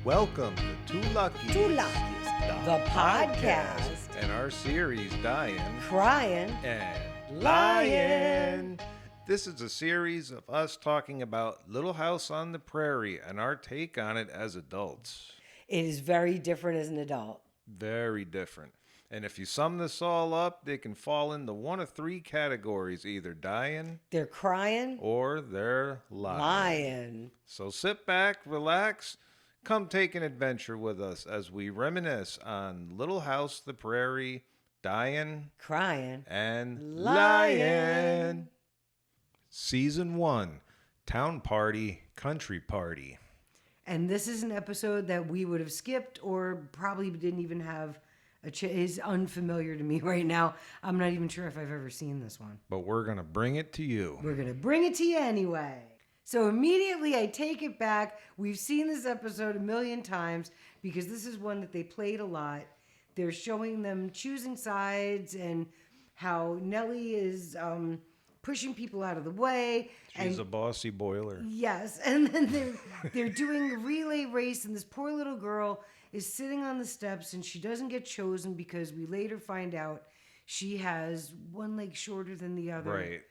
Welcome to Two Luckies, the podcast, and our series, Dyin, Cryin and Lyin. This is a series of us talking about Little House on the Prairie and our take on it as adults. It is very different as an adult. Very different. And if you sum this all up, they can fall into one of three categories, either dying, They're crying, or they're lying. So sit back, relax, come take an adventure with us as we reminisce on Little House the Prairie, Dyin, Cryin and Lyin. Lyin. Season 1, Town Party, Country Party. And this is an episode that we would have skipped or probably didn't even have is unfamiliar to me right now. I'm not even sure if I've ever seen this one. But we're going to bring it to you. We're going to bring it to you anyway. So immediately I take it back. We've seen this episode a million times because this is one that they played a lot. They're showing them choosing sides and how Nellie is pushing people out of the way. She's a bossy boiler. Yes, and then they're doing a relay race, and this poor little girl is sitting on the steps, and she doesn't get chosen because we later find out she has one leg shorter than the other. Right.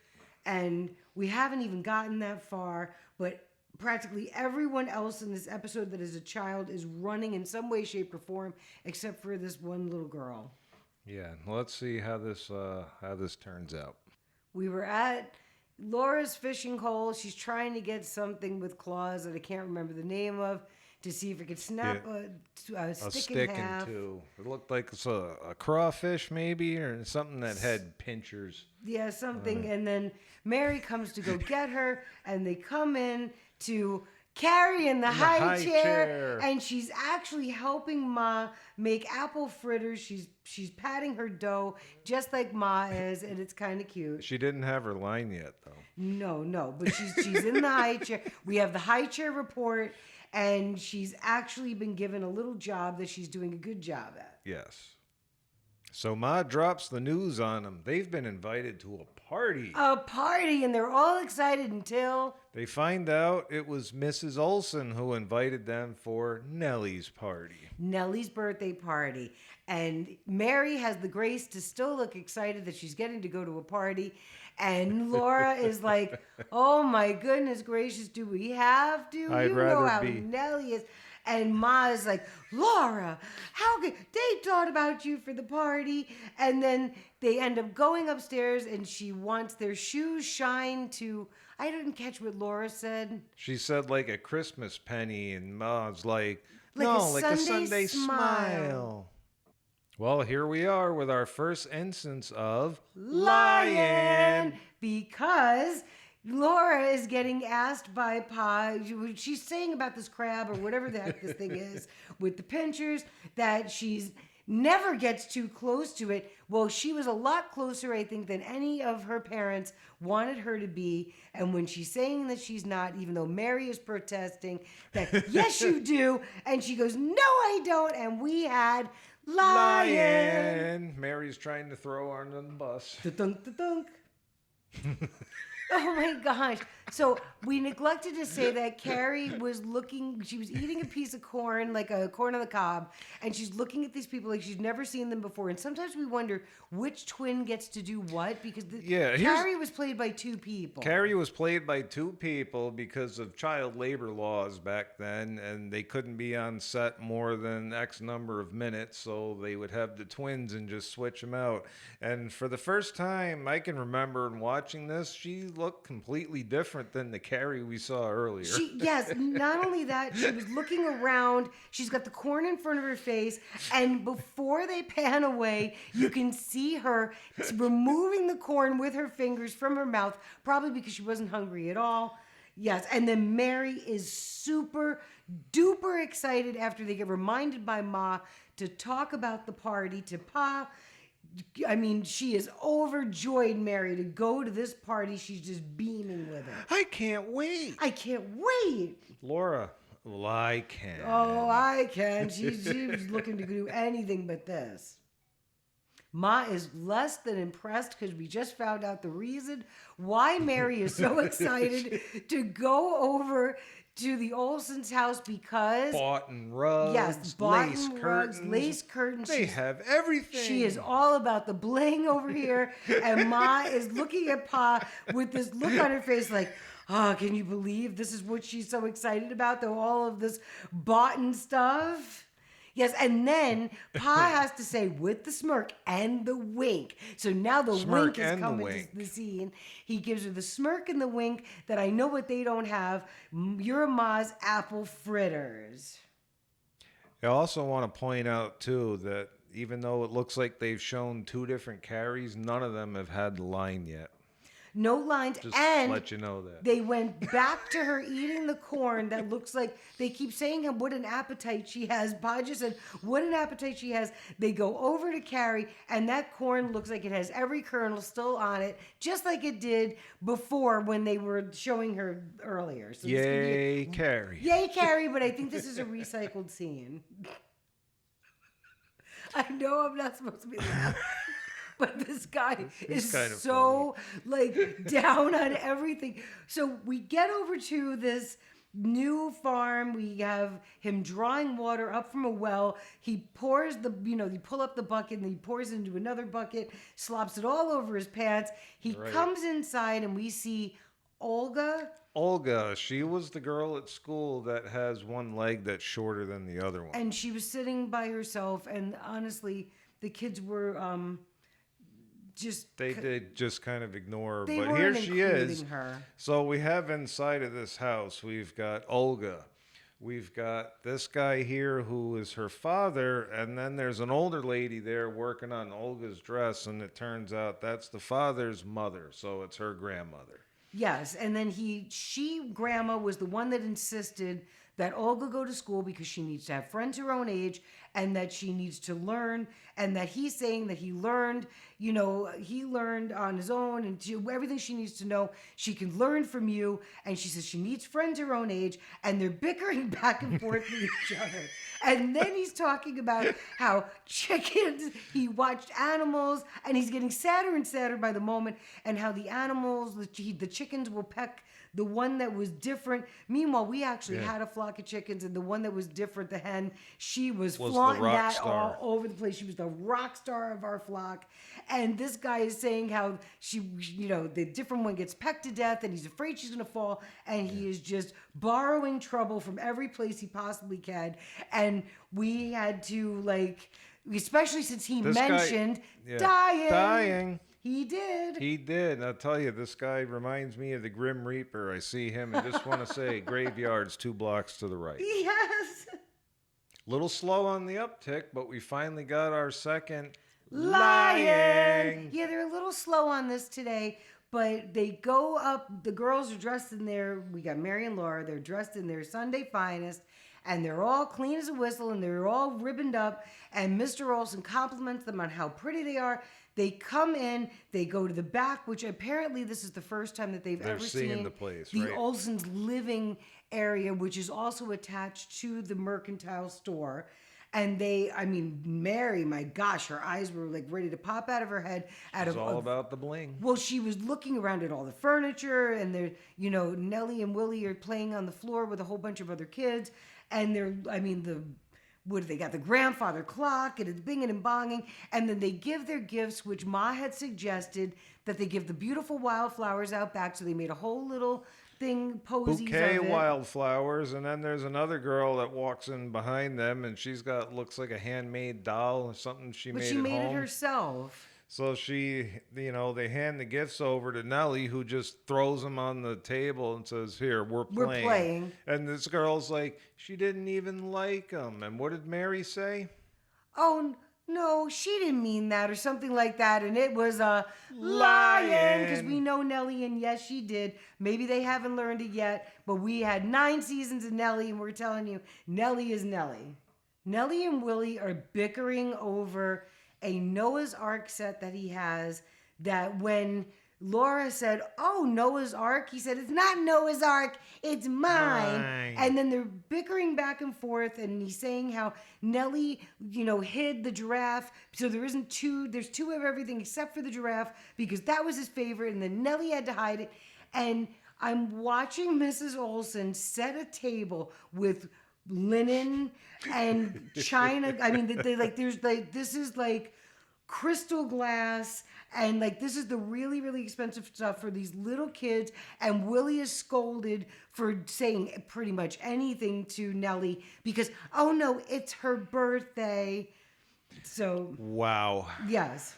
And we haven't even gotten that far, but practically everyone else in this episode that is a child is running in some way, shape, or form, except for this one little girl. Yeah, let's see how this turns out. We were at Laura's fishing hole. She's trying to get something with claws that I can't remember the name of to see if it could snap a stick in half. It looked like it's a crawfish maybe, or something that had pinchers. Yeah, something. And then Mary comes to go get her, and they come in to carry in the high chair, and she's actually helping Ma make apple fritters. She's patting her dough just like Ma is, and it's kind of cute. She didn't have her line yet, though. No, but she's in the high chair. We have the high chair report, and she's actually been given a little job that she's doing a good job at. Yes. So Ma drops the news on them. They've been invited to a party. And they're all excited until they find out it was Mrs. Olson who invited them for Nellie's party. Nellie's birthday party. And Mary has the grace to still look excited that she's getting to go to a party. And Laura is like, oh my goodness gracious, do we have to? I'd you rather know how be. Nellie is. And Ma is like, Laura, how could they thought about you for the party? And then they end up going upstairs, and she wants their shoes shine to, I didn't catch what Laura said. She said like a Christmas penny, and Ma's like a a Sunday smile. Well, here we are with our first instance of Lyin, because Laura is getting asked by Pa, she's saying about this crab or whatever the heck this thing is with the pinchers, that she's never gets too close to it. Well, she was a lot closer, I think, than any of her parents wanted her to be. And when she's saying that she's not, even though Mary is protesting that, yes, you do. And she goes, no, I don't. And we had Lyin. Mary's trying to throw her under the bus. Da-dunk, da-dunk. Oh my gosh. So we neglected to say that Carrie she was eating a piece of corn, like a corn on the cob, and she's looking at these people like she's never seen them before. And sometimes we wonder which twin gets to do what, because Carrie was played by two people. Carrie was played by two people because of child labor laws back then, and they couldn't be on set more than X number of minutes, so they would have the twins and just switch them out. And for the first time I can remember in watching this, she looked completely different than the Carrie we saw earlier. Yes, not only that, she was looking around. She's got the corn in front of her face, and before they pan away, you can see her removing the corn with her fingers from her mouth, probably because she wasn't hungry at all. Yes, and then Mary is super duper excited after they get reminded by Ma to talk about the party to Pa. I mean, she is overjoyed, Mary, to go to this party. She's just beaming with it. I can't wait. Laura, well, I can. Oh, I can. She's looking to do anything but this. Ma is less than impressed because we just found out the reason why Mary is so excited to go over to the Olsen's house because Boughton rugs, yes, lace Boughton rugs, curtains. lace curtains. They have everything. She is all about the bling over here, and Ma is looking at Pa with this look on her face like, oh, can you believe this is what she's so excited about, though, all of this Boughton stuff? Yes, and then Pa has to say with the smirk and the wink. So now the Smirk wink is and the coming wink. to the scene. He gives her the smirk and the wink that I know what they don't have. Your Ma's apple fritters. I also want to point out, too, that even though it looks like they've shown 2 different carries, none of them have had the line yet. No lines, Just and let you know that. they went back to her eating the corn that looks like they keep saying what an appetite she has. Pa just said, what an appetite she has. They go over to Carrie, and that corn looks like it has every kernel still on it, just like it did before when they were showing her earlier. So Yay, Carrie. Yay, Carrie, but I think this is a recycled scene. I know I'm not supposed to be laughing. But this guy is kind of so like down on everything. So we get over to this new farm. We have him drawing water up from a well. He pours you pull up the bucket and he pours it into another bucket, slops it all over his pants. He comes inside and we see Olga. Olga, she was the girl at school that has one leg that's shorter than the other one. And she was sitting by herself. And honestly, the kids were they did just kind of ignore her, they but weren't here she is. including her. So we have inside of this house, we've got Olga. We've got this guy here who is her father, and then there's an older lady there working on Olga's dress, and it turns out that's the father's mother, so it's her grandmother. Yes, and then grandma was the one that insisted that Olga go to school because she needs to have friends her own age and that she needs to learn, and that he's saying that he learned on his own and everything she needs to know, she can learn from you. And she says she needs friends her own age, and they're bickering back and forth with each other. And then he's talking about how chickens, he watched animals, and he's getting sadder and sadder by the moment, and how the animals, the chickens will peck the one that was different. Meanwhile, we actually had a flock of chickens, and the one that was different, the hen, she was flaunting that all over the place. She was the rock star of our flock. And this guy is saying how the different one gets pecked to death, and he's afraid she's going to fall, and he is just borrowing trouble from every place he possibly can. And we had to, especially since he mentioned dying. He did. He did. I'll tell you, this guy reminds me of the Grim Reaper. I see him and just want to say, graveyard's 2 blocks to the right. Yes. Little slow on the uptick, but we finally got our second Lying. Yeah, they're a little slow on this today, but they go up. The girls are dressed in we got Mary and Laura. They're dressed in their Sunday finest, and they're all clean as a whistle, and they're all ribboned up, and Mr. Olsen compliments them on how pretty they are. They come in, they go to the back, which apparently this is the first time that they've ever seen the place, the right? Olsen's living area, which is also attached to the mercantile store. And Mary, my gosh, her eyes were ready to pop out of her head. It's all about the bling. Well, she was looking around at all the furniture, and Nellie and Willie are playing on the floor with a whole bunch of other kids. And they got the grandfather clock, and it's binging and bonging. And then they give their gifts, which Ma had suggested that they give the beautiful wildflowers out back. So they made a whole little thing, posies Bouquet of it. wildflowers, and then there's another girl that walks in behind them, and looks like a handmade doll or something But she she made it herself. So they hand the gifts over to Nellie, who just throws them on the table and says, "Here, we're playing." And this girl's like, she didn't even like them. And what did Mary say? Oh, no, she didn't mean that, or something like that. And it was a lying, because we know Nellie, and yes, she did. Maybe they haven't learned it yet, but we had 9 seasons of Nellie, and we're telling you, Nellie is Nellie. Nellie and Willie are bickering over a Noah's Ark set that he has, that when Laura said, "Oh, Noah's Ark," he said, "It's not Noah's Ark, it's mine." And then they're bickering back and forth, and he's saying how Nellie, hid the giraffe, so there's 2 of everything except for the giraffe, because that was his favorite, and then Nellie had to hide it. And I'm watching Mrs. Olson set a table with linen and china. I mean, this is like crystal glass, and like this is the really, really expensive stuff for these little kids. And Willie is scolded for saying pretty much anything to Nellie because, oh no, it's her birthday. So, Wow. yes.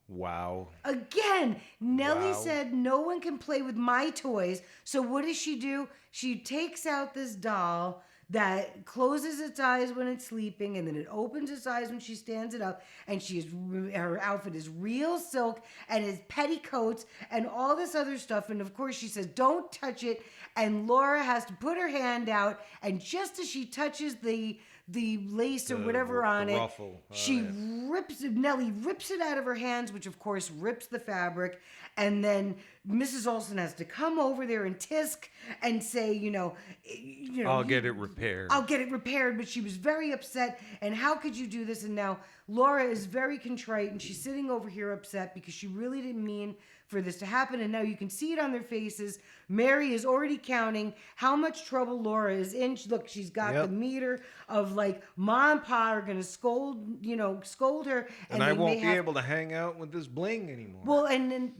Wow. Again, Nellie Wow. said no one can play with my toys. So what does she do? She takes out this doll that closes its eyes when it's sleeping, and then it opens its eyes when she stands it up. And her outfit is real silk and is petticoats and all this other stuff. And of course, she says, "Don't touch it." And Laura has to put her hand out, and just as she touches the lace or whatever on it, ruffle on she it. Nellie rips it out of her hands, which of course rips the fabric. And then Mrs. Olson has to come over there and tisk and say, I'll get it repaired. I'll get it repaired. But she was very upset. And how could you do this? And now Laura is very contrite, and she's sitting over here upset because she really didn't mean for this to happen. And now you can see it on their faces. Mary is already counting how much trouble Laura is in. Look, she's got the meter of like, Ma and Pa are going to scold her. And I won't be able to hang out with this bling anymore. Well, and then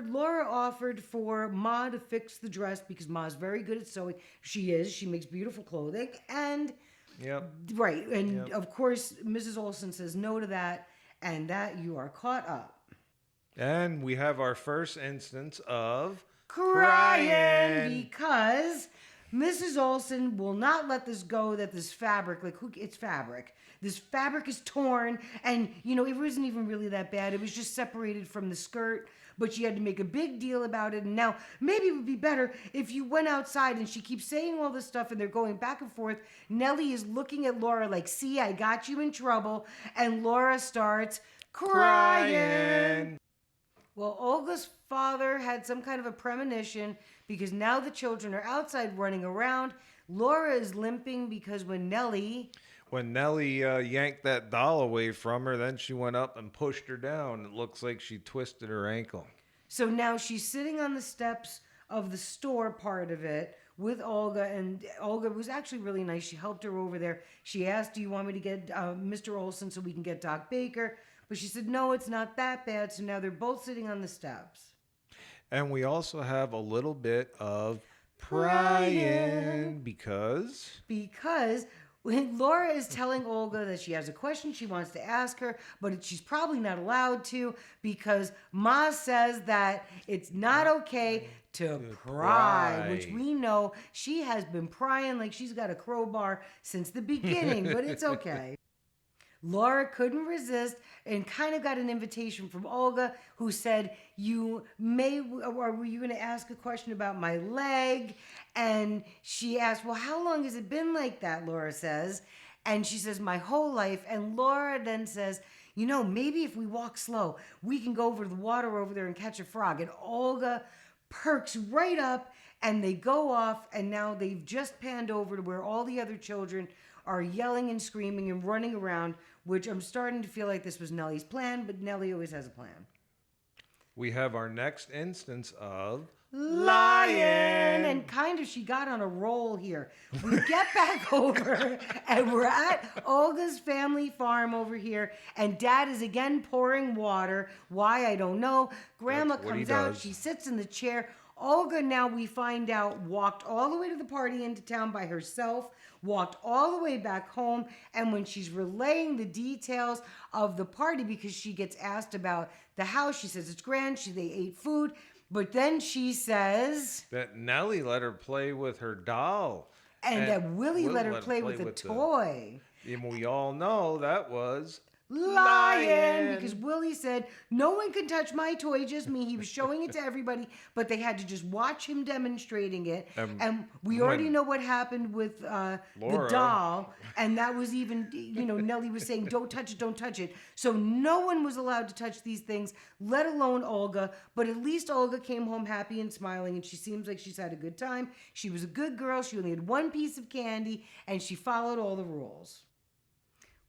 Laura offered for Ma to fix the dress because Ma's very good at sewing. She makes beautiful clothing. And, right. And of course, Mrs. Olson says no to that, and that you are caught up. And we have our first instance of crying because Mrs. Olson will not let this go, that this fabric, it's fabric. This fabric is torn, and, it wasn't even really that bad. It was just separated from the skirt, but she had to make a big deal about it. And now maybe it would be better if you went outside. And she keeps saying all this stuff, and they're going back and forth. Nellie is looking at Laura like, "See, I got you in trouble." And Laura starts crying. Well, Olga's father had some kind of a premonition because now the children are outside running around. Laura is limping because when Nellie yanked that doll away from her, then she went up and pushed her down. It looks like she twisted her ankle. So now she's sitting on the steps of the store part of it with Olga, and Olga was actually really nice. She helped her over there. She asked, "Do you want me to get Mr. Olson so we can get Doc Baker?" But she said, "No, it's not that bad." So now they're both sitting on the steps. And we also have a little bit of crying because when Laura is telling Olga that she has a question she wants to ask her, but she's probably not allowed to because Ma says that it's not okay to pry, which we know she has been prying like she's got a crowbar since the beginning, but it's okay. Laura couldn't resist and kind of got an invitation from Olga, who said, were you going to ask a question about my leg? And she asked, "Well, how long has it been like that?" Laura says. And she says, "My whole life." And Laura then says, "Maybe if we walk slow, we can go over to the water over there and catch a frog." And Olga perks right up, and they go off, and now they've just panned over to where all the other children are yelling and screaming and running around, which I'm starting to feel like this was Nellie's plan, but Nellie always has a plan. We have our next instance of Lyin. And kind of she got on a roll here. We get back over, and we're at Olga's family farm over here, and Dad is again pouring water. Why, I don't know. Grandma comes out. She sits in the chair. Olga, now we find out, walked all the way to the party into town by herself, walked all the way back home, and when she's relaying the details of the party, because she gets asked about the house, she says it's grand, they ate food, but then she says that Nellie let her play with her doll. And that Willie let her play with a toy. And we all know that was Lyin, because Willie said, "No one can touch my toy, just me." He was showing it to everybody, but they had to just watch him demonstrating it. And we already know what happened with the doll. And that was even, Nellie was saying, "Don't touch it, don't touch it." So no one was allowed to touch these things, let alone Olga. But at least Olga came home happy and smiling, and she seems like she's had a good time. She was a good girl. She only had one piece of candy, and she followed all the rules.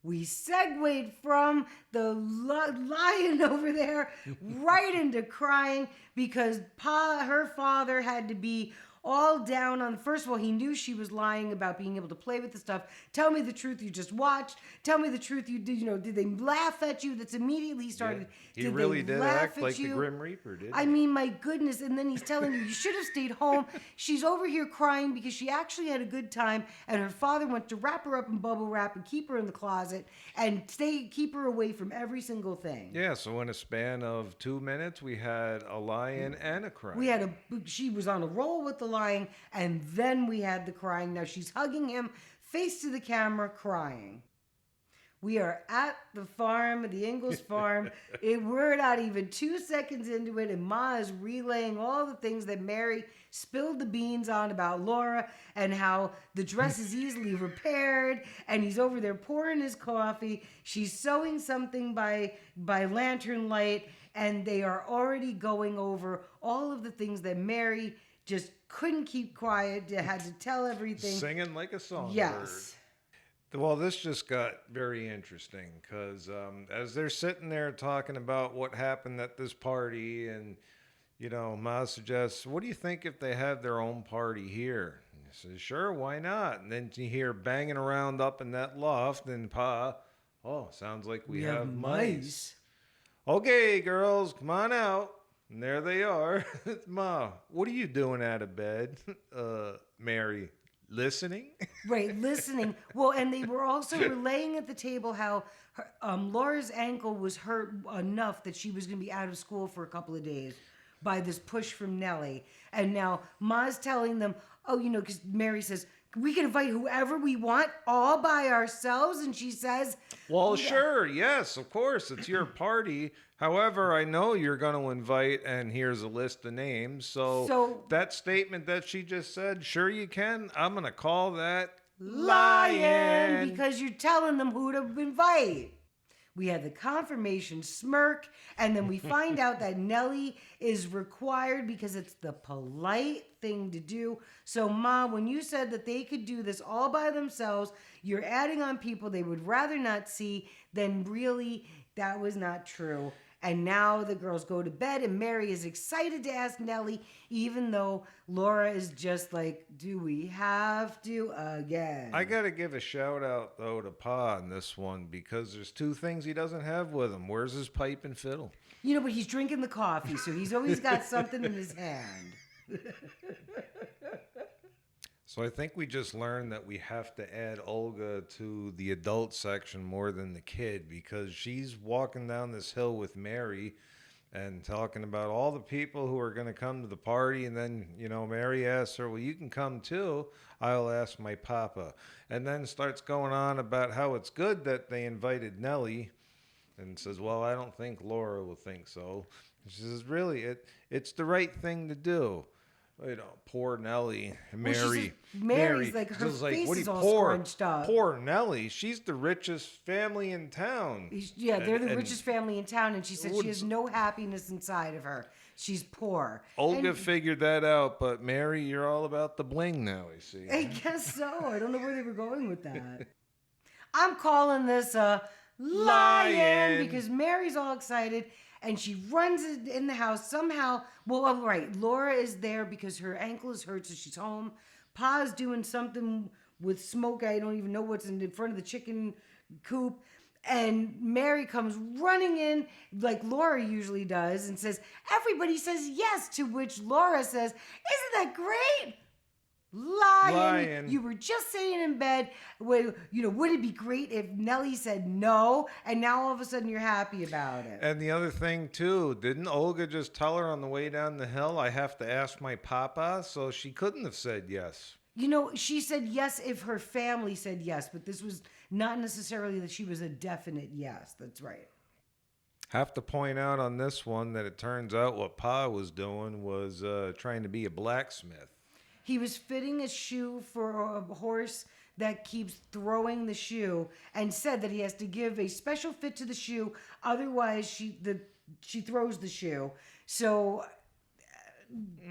We segued from the lion over there right into crying because her father had to be all down on. First of all, he knew she was lying about being able to play with the stuff. Tell me the truth you just watched. Tell me the truth you did. Did they laugh at you? That's immediately started. He really did act like the Grim Reaper, didn't he? I mean, my goodness. And then he's telling you should have stayed home. She's over here crying because she actually had a good time, and her father went to wrap her up in bubble wrap and keep her in the closet and keep her away from every single thing. Yeah, so in a span of 2 minutes, we had a lion and a crying. She was on a roll with the lying, and then we had the crying. Now she's hugging him, face to the camera, crying. We are at the farm, the Ingalls farm. We're not even 2 seconds into it, and Ma is relaying all the things that Mary spilled the beans on about Laura and how the dress is easily repaired, and he's over there pouring his coffee. She's sewing something by lantern light, and they are already going over all of the things that Mary just couldn't keep quiet, had to tell everything. Singing like a songbird. Yes. Well, this just got very interesting because as they're sitting there talking about what happened at this party, and, Ma suggests, what do you think if they have their own party here? And he says, sure, why not? And then you hear banging around up in that loft, and Pa, sounds like we have mice. Okay, girls, come on out. And there they are. Ma, what are you doing out of bed? Mary, listening? Right, listening. Well, and they were also relaying at the table how Laura's ankle was hurt enough that she was going to be out of school for a couple of days by this push from Nellie. And now Ma's telling them, because Mary says, we can invite whoever we want all by ourselves. And she says, well, sure. Yes, of course. It's your party. However, I know you're going to invite, and here's a list of names. So that statement that she just said, sure you can. I'm going to call that Lyin. Because you're telling them who to invite. We had the confirmation smirk, and then we find out that Nellie is required because it's the polite thing to do. So, Ma, when you said that they could do this all by themselves, you're adding on people they would rather not see, then really that was not true. And now the girls go to bed, and Mary is excited to ask Nellie, even though Laura is just like, do we have to again? I got to give a shout out, though, to Pa on this one, because there's 2 things he doesn't have with him. Where's his pipe and fiddle? But he's drinking the coffee, so he's always got something in his hand. So I think we just learned that we have to add Olga to the adult section more than the kid, because she's walking down this hill with Mary and talking about all the people who are going to come to the party. And then, Mary asks her, well, you can come too. I'll ask my papa. And then starts going on about how it's good that they invited Nellie, and says, well, I don't think Laura will think so. She says, really, it's the right thing to do. Poor Nellie. Mary's like, her face is all scrunched up. Poor Nellie. She's the richest family in town. They're the richest family in town, and she said she has no happiness inside of her. She's poor. Olga figured that out, but Mary, you're all about the bling now, I see. I guess so. I don't know where they were going with that. I'm calling this a Lyin because Mary's all excited. And she runs in the house somehow. Well, right. Laura is there because her ankle is hurt, so she's home. Pa's doing something with smoke. I don't even know what's in front of the chicken coop. And Mary comes running in like Laura usually does and says, everybody says yes, to which Laura says, isn't that great? Lyin. You were just saying in bed, would it be great if Nellie said no, and now all of a sudden you're happy about it? And the other thing too, didn't Olga just tell her on the way down the hill, I have to ask my papa? So she couldn't have said yes. She said yes if her family said yes, but this was not necessarily that she was a definite yes. That's right. Have to point out on this one that it turns out what Pa was doing was trying to be a blacksmith. He was fitting a shoe for a horse that keeps throwing the shoe, and said that he has to give a special fit to the shoe, otherwise she throws the shoe. So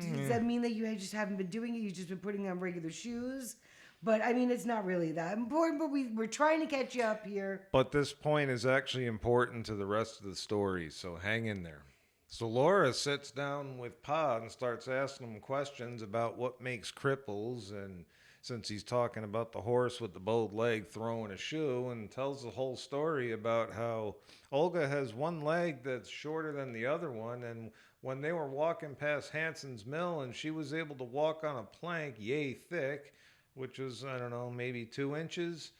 does that mean that you just haven't been doing it? You've just been putting on regular shoes? But I mean, it's not really that important. But we're trying to catch you up here. But this point is actually important to the rest of the story, so hang in there. So Laura sits down with Pa and starts asking him questions about what makes cripples, and since he's talking about the horse with the bowed leg throwing a shoe, and tells the whole story about how Olga has one leg that's shorter than the other one, and when they were walking past Hanson's mill and she was able to walk on a plank yay thick, which was, I don't know, maybe 2 inches,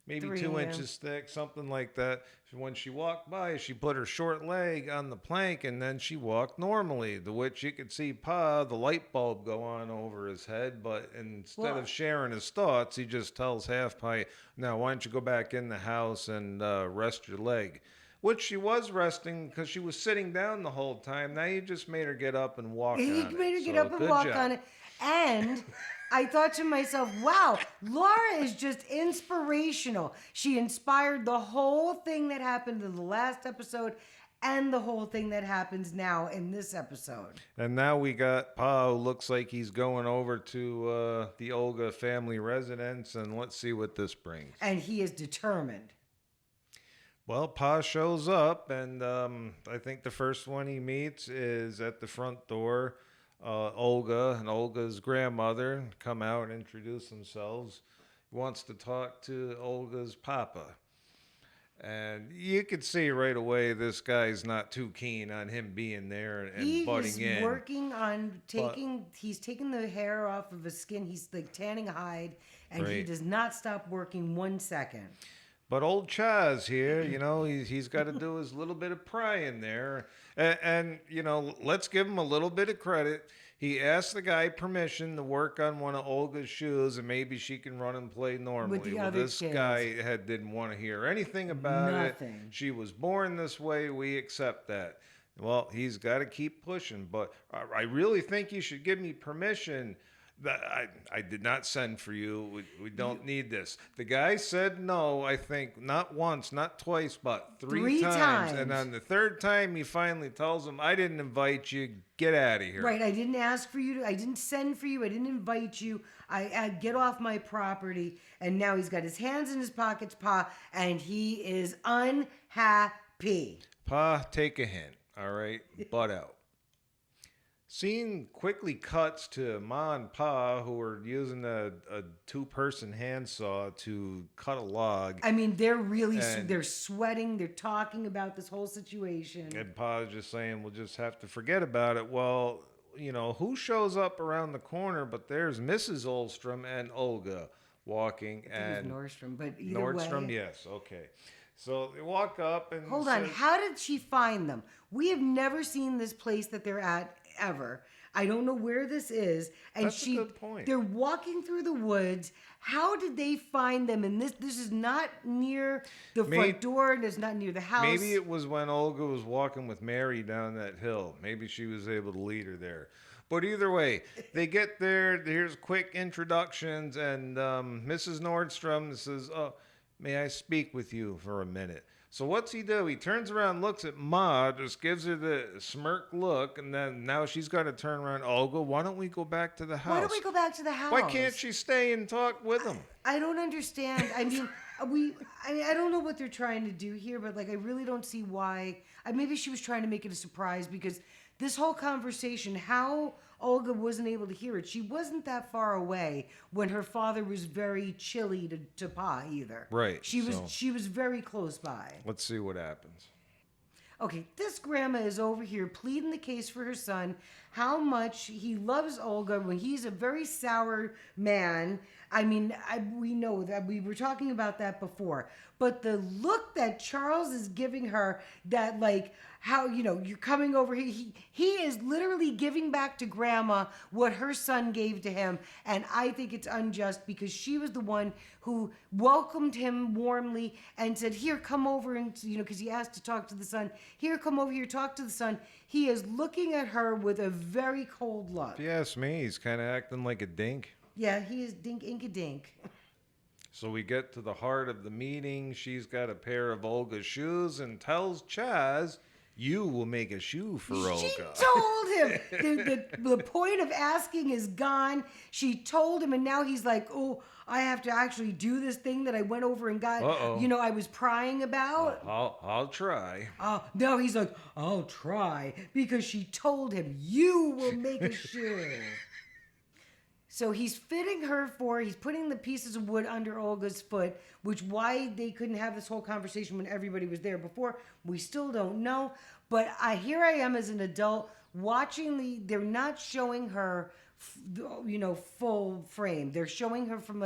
maybe Three, two yeah. inches thick, something like that. When she walked by, she put her short leg on the plank and then she walked normally, to which you could see Pa, the light bulb go on over his head, but instead Well, of sharing his thoughts, he just tells Half Pie, now why don't you go back in the house and rest your leg? Which she was resting because she was sitting down the whole time. Now you just made her get up and walk he on made it. her get So, up and good walk job. on it. And I thought to myself, wow, Laura is just inspirational. She inspired the whole thing that happened in the last episode and the whole thing that happens now in this episode. And now we got Pa, who looks like he's going over to the Olga family residence, and let's see what this brings. And he is determined. Well, Pa shows up, and I think the first one he meets is at the front door. Olga and Olga's grandmother come out and introduce themselves. He wants to talk to Olga's papa. And you could see right away this guy's not too keen on him being there and He butting is in. working on he's taking the hair off of his skin. He's like tanning hide, and he Right. does not stop working 1 second. But old Chaz here, he's got to do his little bit of prying there. And, let's give him a little bit of credit. He asked the guy permission to work on one of Olga's shoes, and maybe she can run and play normally. the other this kids. guy didn't want to hear anything about Nothing. it. She was born this way. We accept that. Well, he's got to keep pushing. But I really think you should give me permission. That I did not send for you. We don't need this. The guy said no, I think, not once, not twice, but three times. And on the third time, he finally tells him, I didn't invite you. Get out of here. Right, I didn't ask for you. I didn't send for you. I didn't invite you. I get off my property. And now he's got his hands in his pockets, Pa, and he is unhappy. Pa, take a hint. All right, butt out. Scene quickly cuts to Ma and Pa, who are using a two-person handsaw to cut a log. I mean, they're really, And- they're sweating. They're talking about this whole situation. And Pa's just saying, we'll just have to forget about it. Well, who shows up around the corner? But there's Mrs. Olstrom and Olga walking. It And was Nordstrom, but either Nordstrom, way. yes, okay. So they walk up and Hold on. says- How did she find them? We have never seen this place that they're at ever. I don't know where this is. And That's a good point. They're walking through the woods. How did they find them? And this is not near the front door, and it's not near the house. Maybe it was when Olga was walking with Mary down that hill. Maybe she was able to lead her there. But either way, they get there. Here's quick introductions, and Mrs. Nordstrom says, "Oh, may I speak with you for a minute?" So what's he do? He turns around, looks at Ma, just gives her the smirk look, and then now she's got to turn around. Olga, why don't we go back to the house? Why don't we go back to the house? Why can't she stay and talk with him? I don't understand. I mean, I don't know what they're trying to do here, but like, I really don't see why. Maybe she was trying to make it a surprise because this whole conversation, how Olga wasn't able to hear it. She wasn't that far away when her father was very chilly to Pa either. Right, She was so- she was very close by. Let's see what happens. Okay, this grandma is over here pleading the case for her son, how much he loves Olga when he's a very sour man. I mean, we know that we were talking about that before. But the look that Charles is giving her, that like, how, you're coming over here. He is literally giving back to grandma what her son gave to him. And I think it's unjust because she was the one who welcomed him warmly and said, here, come over. And, because he asked to talk to the son. Here, come over here, talk to the son. He is looking at her with a very cold look. If you ask me, he's kind of acting like a dink. Yeah, he is dink-inka-dink. So we get to the heart of the meeting. She's got a pair of Olga's shoes and tells Chaz You will make a shoe for She Olga. told him. The point of asking is gone. She told him, and now he's like, oh, I have to actually do this thing that I went over and got, I was prying about. I'll try. Now he's like, I'll try, because she told him, you will make a shoe. So he's fitting he's putting the pieces of wood under Olga's foot, which why they couldn't have this whole conversation when everybody was there before, we still don't know. But here I am as an adult watching they're not showing her, full frame. They're showing her from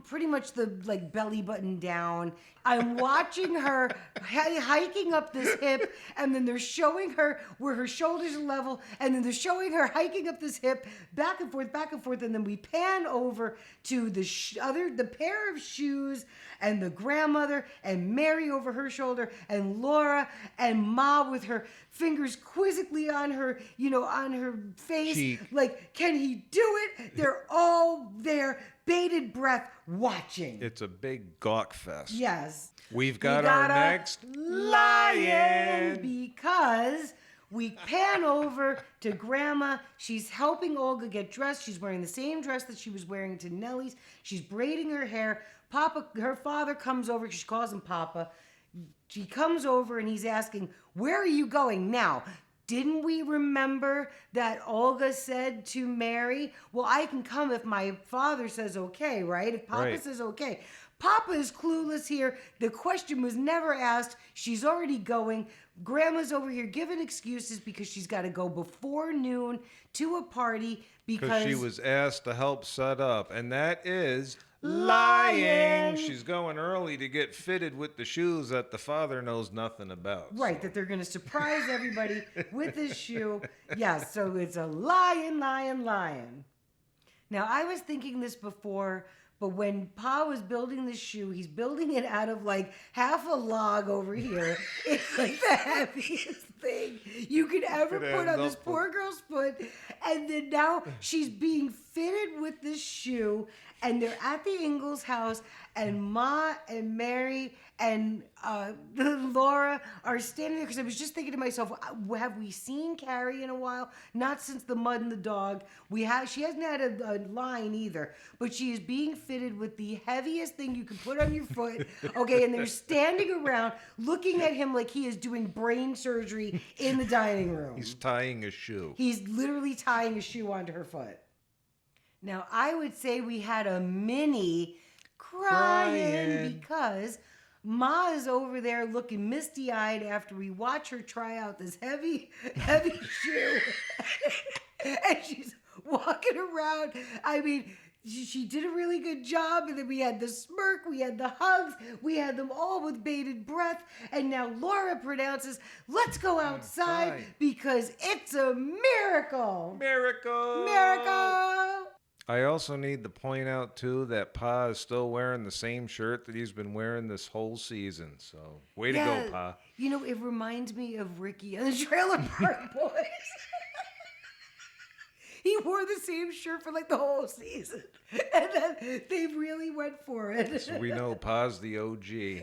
pretty much the belly button down. I'm watching her hiking up this hip, and then they're showing her where her shoulders are level, and then they're showing her hiking up this hip, back and forth, and then we pan over to the pair of shoes and the grandmother and Mary over her shoulder and Laura and Ma with her fingers quizzically on her, on her face. Can he do it? They're all there, bated breath, watching. It's a big gawk fest. Yes. We've got our next lion. Because we pan over to Grandma. She's helping Olga get dressed. She's wearing the same dress that she was wearing to Nellie's. She's braiding her hair. Her father comes over. She calls him Papa. She comes over and he's asking, where are you going now? Didn't we remember that Olga said to Mary, well, I can come if my father says okay, right? If Papa says okay. Papa is clueless here. The question was never asked. She's already going. Grandma's over here giving excuses because she's got to go before noon to a party because she was asked to help set up, and that is lying. She's going early to get fitted with the shoes that the father knows nothing about. Right, that they're going to surprise everybody with this shoe. Yes, so it's a lion. Now, I was thinking this before, but when Pa was building this shoe, he's building it out of half a log over here. It's the heaviest thing you could ever put on this poor girl's foot. And then now she's being fitted with this shoe, and they're at the Ingalls house, and Ma and Mary and Laura are standing there, because I was just thinking to myself, have we seen Carrie in a while? Not since the mud and the dog. She hasn't had a line either, but she is being fitted with the heaviest thing you can put on your foot. Okay, and they're standing around looking at him like he is doing brain surgery in the dining room. He's tying a shoe. He's literally tying a shoe onto her foot. Now, I would say we had a mini crying because Ma is over there looking misty-eyed after we watch her try out this heavy shoe. And she's walking around. I mean, she did a really good job. And then we had the smirk, we had the hugs, we had them all with bated breath. And now Laura pronounces, let's go outside because it's a miracle. Miracle. I also need to point out, too, that Pa is still wearing the same shirt that he's been wearing this whole season. So, way to go, Pa. It reminds me of Ricky and the Trailer Park Boys. He wore the same shirt for the whole season. And then they really went for it. So we know Pa's the OG.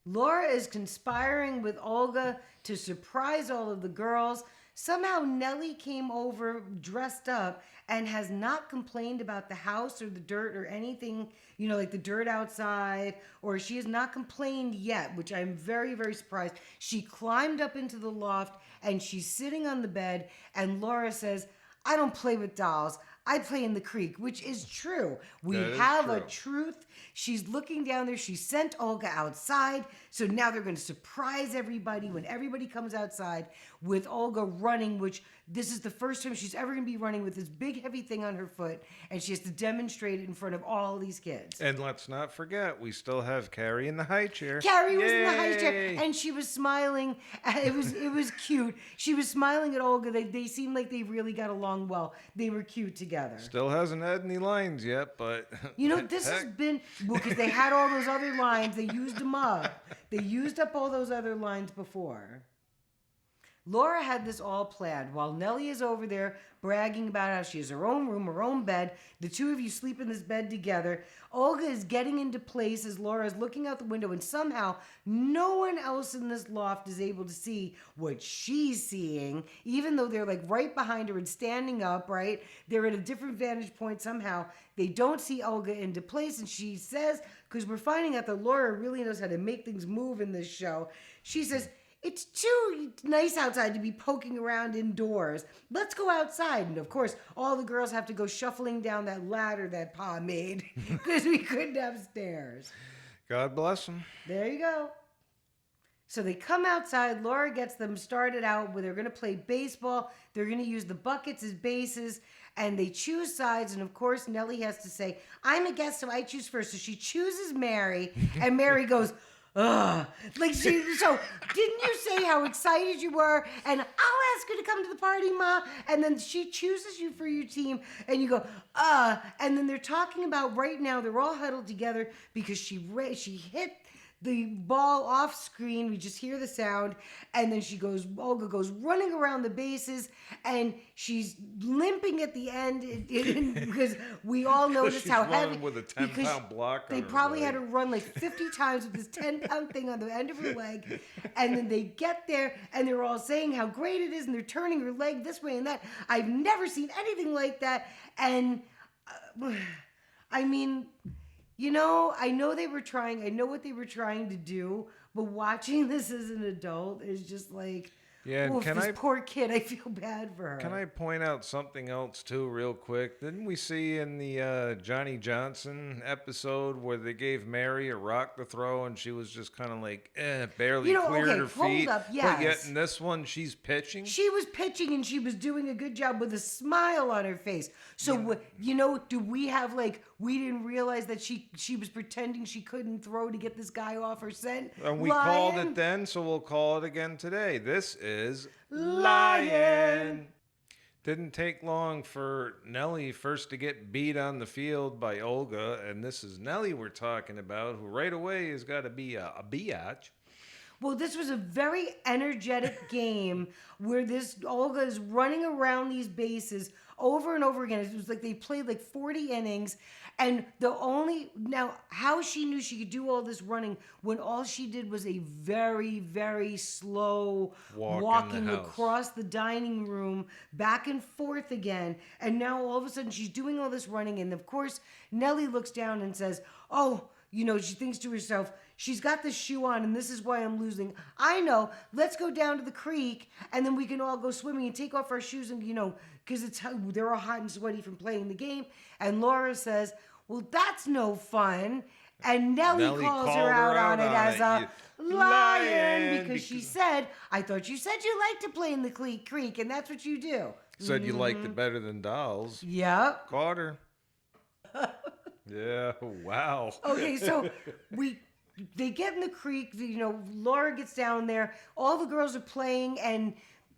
Laura is conspiring with Olga to surprise all of the girls. Somehow Nellie came over dressed up and has not complained about the house or the dirt or anything, the dirt outside, or she has not complained yet, which I'm very, very surprised. She climbed up into the loft and she's sitting on the bed, and Laura says, I don't play with dolls. I play in the creek, which is true. We have a truth. She's looking down there. She sent Olga outside. So now they're going to surprise everybody when everybody comes outside with Olga running, which this is the first time she's ever going to be running with this big, heavy thing on her foot. And she has to demonstrate it in front of all these kids. And let's not forget, we still have Carrie in the high chair. Carrie was in the high chair, and she was smiling. It was cute. She was smiling at Olga. They seemed like they really got along well. They were cute together. Still hasn't had any lines yet, but... this has been... because they had all those other lines. They used them up. They used up all those other lines before. Laura had this all planned while Nellie is over there bragging about how she has her own room, her own bed. The two of you sleep in this bed together. Olga is getting into place as Laura is looking out the window, and somehow no one else in this loft is able to see what she's seeing, even though they're like right behind her and standing up, right? They're at a different vantage point somehow. They don't see Olga into place, and she says, because we're finding out that Laura really knows how to make things move in this show, she says, it's too nice outside to be poking around indoors. Let's go outside. And of course, all the girls have to go shuffling down that ladder that Pa made because we couldn't have stairs. God bless them. There you go. So they come outside. Laura gets them started out where they're going to play baseball. They're going to use the buckets as bases. And they choose sides. And of course, Nellie has to say, I'm a guest, so I choose first. So she chooses Mary. And Mary goes, ugh. So didn't you say how excited you were? And I'll ask her to come to the party, Ma. And then she chooses you for your team. And you go, and then they're talking about right now, they're all huddled together because she hit the ball off screen. We just hear the sound. And then Olga goes running around the bases, and she's limping at the end because we all noticed how heavy. With a 10-pound block. They probably had her run like 50 times with this 10-pound thing on the end of her leg. And then they get there, and they're all saying how great it is, and they're turning her leg this way and that. I've never seen anything like that. And I mean, you know, I know what they were trying to do, but watching this as an adult is just like, yeah, poor kid, I feel bad for her. Can I point out something else too, real quick? Didn't we see in the Johnny Johnson episode where they gave Mary a rock to throw and she was just kind of like, barely cleared her feet? Hold up, yes. But yet in this one, she's pitching. She was pitching and she was doing a good job with a smile on her face. So, do we have we didn't realize that she was pretending she couldn't throw to get this guy off her scent? And we called it then, so we'll call it again today. This is Lyin. Didn't take long for Nellie first to get beat on the field by Olga, and this is Nellie we're talking about, who right away has got to be a biatch. Well, this was a very energetic game where this Olga is running around these bases over and over again. It was like they played like 40 innings. And how she knew she could do all this running when all she did was a very, very slow walking across the dining room, back and forth again. And now all of a sudden she's doing all this running. And of course, Nellie looks down and says, she thinks to herself, she's got this shoe on and this is why I'm losing. I know. Let's go down to the creek and then we can all go swimming and take off our shoes and, because they're all hot and sweaty from playing the game. And Laura says, well, that's no fun. And Nellie calls her out on it as a lion because she said, I thought you said you liked to play in the creek and that's what you do. Said you liked it better than dolls. Yep. Caught her. Yeah, wow. Okay, so they get in the creek, Laura gets down there, all the girls are playing, and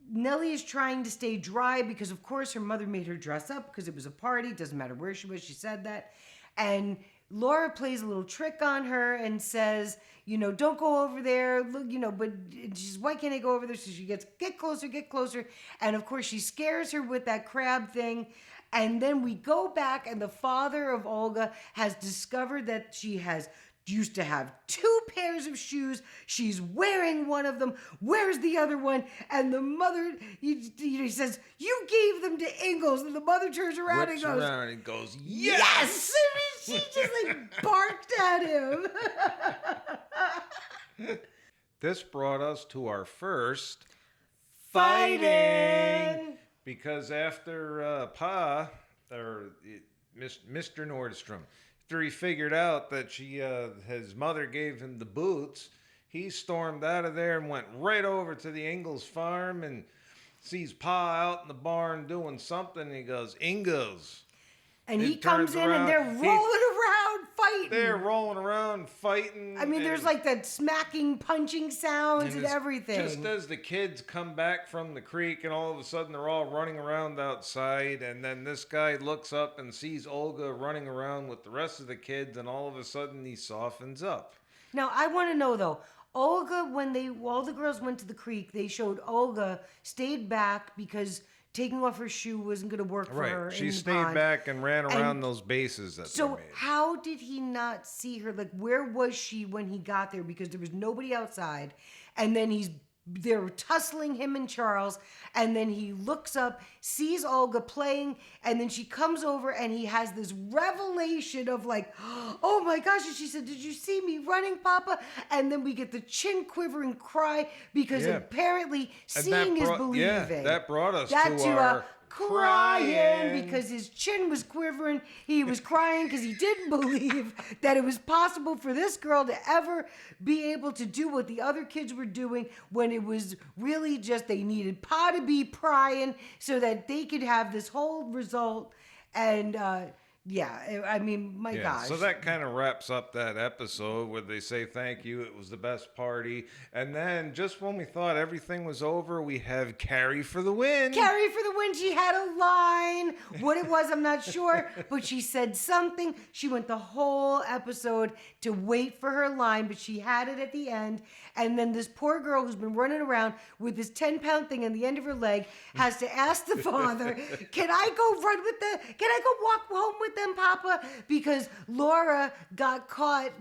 Nellie is trying to stay dry because, of course, her mother made her dress up because it was a party. Doesn't matter where she was, she said that. And Laura plays a little trick on her and says, don't go over there, look, but she says, why can't I go over there? So she get closer. And, of course, she scares her with that crab thing. And then we go back, and the father of Olga has discovered that she used to have 2 pairs of shoes. She's wearing one of them. Where's the other one? And the mother, he says, you gave them to Ingalls. And the mother turns around and goes, yes! I mean, she just barked at him. This brought us to our first fighting. Because after Mr. Nordstrom, after he figured out that his mother gave him the boots, he stormed out of there and went right over to the Ingalls farm and sees Pa out in the barn doing something. And he goes, Ingalls. And he comes in and they're rolling around fighting. They're rolling around fighting. I mean, there's that smacking, punching sounds and everything. Just as the kids come back from the creek and all of a sudden they're all running around outside, and then this guy looks up and sees Olga running around with the rest of the kids, and all of a sudden he softens up. Now, I want to know, though, Olga, when all the girls went to the creek, they showed Olga stayed back because taking off her shoe wasn't going to work for her. Right. She in the stayed pond. back and ran around those bases that they So made. how did he not see her? Like, where was she when he got there? Because there was nobody outside. And then they're tussling him and Charles. And then he looks up, sees Olga playing. And then she comes over and he has this revelation of like, oh my gosh. And she said, did you see me running, Papa? And then we get the chin quivering cry because apparently seeing is believing. Yeah, that brought us That to our crying because his chin was quivering. He was crying because he didn't believe that it was possible for this girl to ever be able to do what the other kids were doing when it was really just they needed Pa to be prying so that they could have this whole result. And I mean, my gosh. So that kind of wraps up that episode where they say thank you. It was the best party. And then just when we thought everything was over, we have Carrie for the win. Carrie for the win. She had a line. What it was, I'm not sure, but she said something. She went the whole episode to wait for her line, but she had it at the end. And then this poor girl who's been running around with this 10-pound thing on the end of her leg has to ask the father, can I go walk home with them, Papa? Because Laura got caught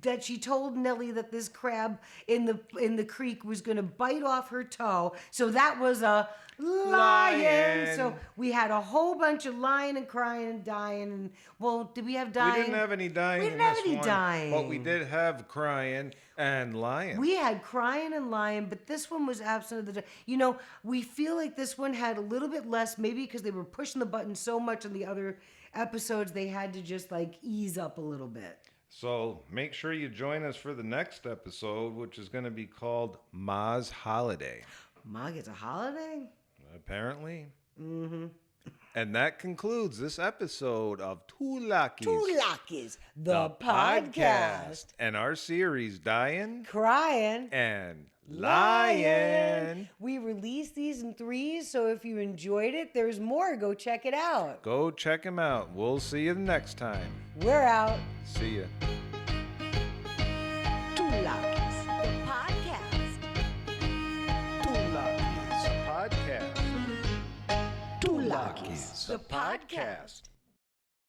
that she told Nellie that this crab in the creek was going to bite off her toe. So that was a lion. So we had a whole bunch of lying and crying and dying. And well, did we have dying? We didn't have any dying. We didn't have any one, dying. but we did have crying and lying. We had crying and lying, but this one was absent of the. We feel like this one had a little bit less, maybe because they were pushing the button so much on the other episodes, they had to just like ease up a little bit. So make sure you join us for the next episode, which is going to be called Ma's Holiday. Ma gets a holiday? Apparently. Mm-hmm. And that concludes this episode of Two Luckies. Two Luckies, the podcast. And our series, Dyin, Cryin and Lyin. We release these in threes, so if you enjoyed it, there's more. Go check it out. Go check them out. We'll see you next time. We're out. See ya. Two Luckies, the podcast. Two Luckies podcast. Two Luckies, the podcast.